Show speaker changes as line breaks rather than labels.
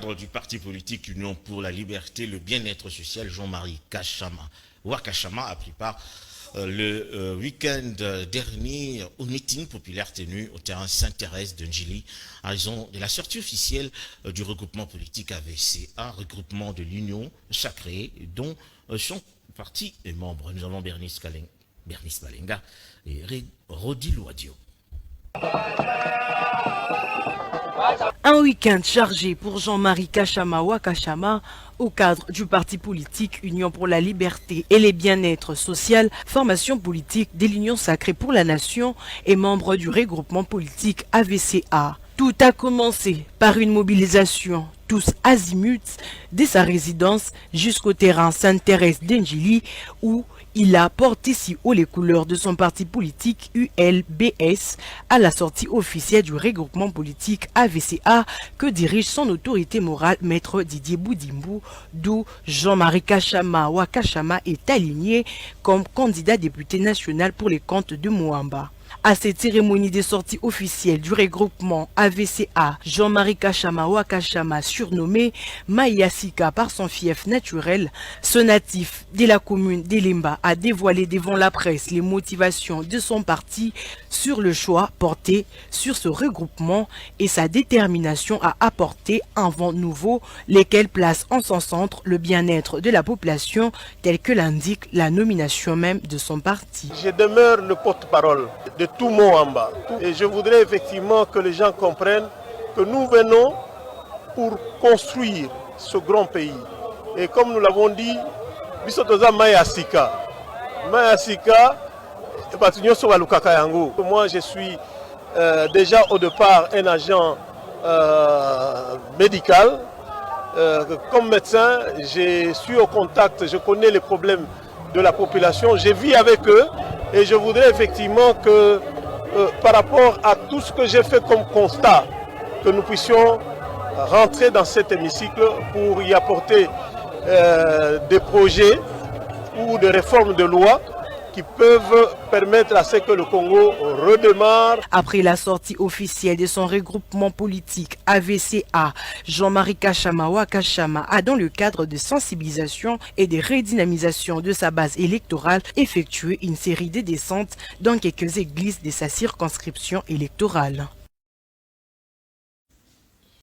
cadre du parti politique Union pour la liberté, le bien-être social, Jean-Marie Wakashama a pris part le week-end dernier au meeting populaire tenu au terrain Sainte-Thérèse de Njili à raison de la sortie officielle du regroupement politique AVCA, regroupement de l'Union sacrée dont son parti est membre. Nous avons Bernice Balenga et Rodi Louadio.
Un week-end chargé pour Jean-Marie Wakashama au cadre du parti politique Union pour la liberté et les bien-être social, formation politique de l'Union sacrée pour la nation et membre du regroupement politique AVCA. Tout a commencé par une mobilisation tous azimuts dès sa résidence jusqu'au terrain Sainte-Thérèse d'Njili où il a porté si haut les couleurs de son parti politique ULBS à la sortie officielle du regroupement politique AVCA que dirige son autorité morale maître Didier Boudimbu, d'où Jean-Marie Wakashama est aligné comme candidat député national pour les comptes de Moamba. À cette cérémonie de sortie officielle du regroupement AVCA, Jean-Marie Wakashama, surnommé Mayasika par son fief naturel, ce natif de la commune d'Elemba a dévoilé devant la presse les motivations de son parti sur le choix porté sur ce regroupement et sa détermination à apporter un vent nouveau, lesquels placent en son centre le bien-être de la population, tel que l'indique la nomination même de son parti.
Je demeure le porte-parole de tout Moamba. Et je voudrais effectivement que les gens comprennent que nous venons pour construire ce grand pays. Et comme nous l'avons dit, Mayasika. Moi, je suis déjà au départ un agent médical. Comme médecin, je suis au contact, je connais les problèmes de la population, je vis avec eux et je voudrais effectivement que par rapport à tout ce que j'ai fait comme constat, que nous puissions rentrer dans cet hémicycle pour y apporter des projets ou des réformes de loi qui peuvent permettre à ce que le Congo redémarre.
Après la sortie officielle de son regroupement politique AVCA, Jean-Marie Wakashama a, dans le cadre de sensibilisation et de redynamisation de sa base électorale, effectué une série de descentes dans quelques églises de sa circonscription électorale.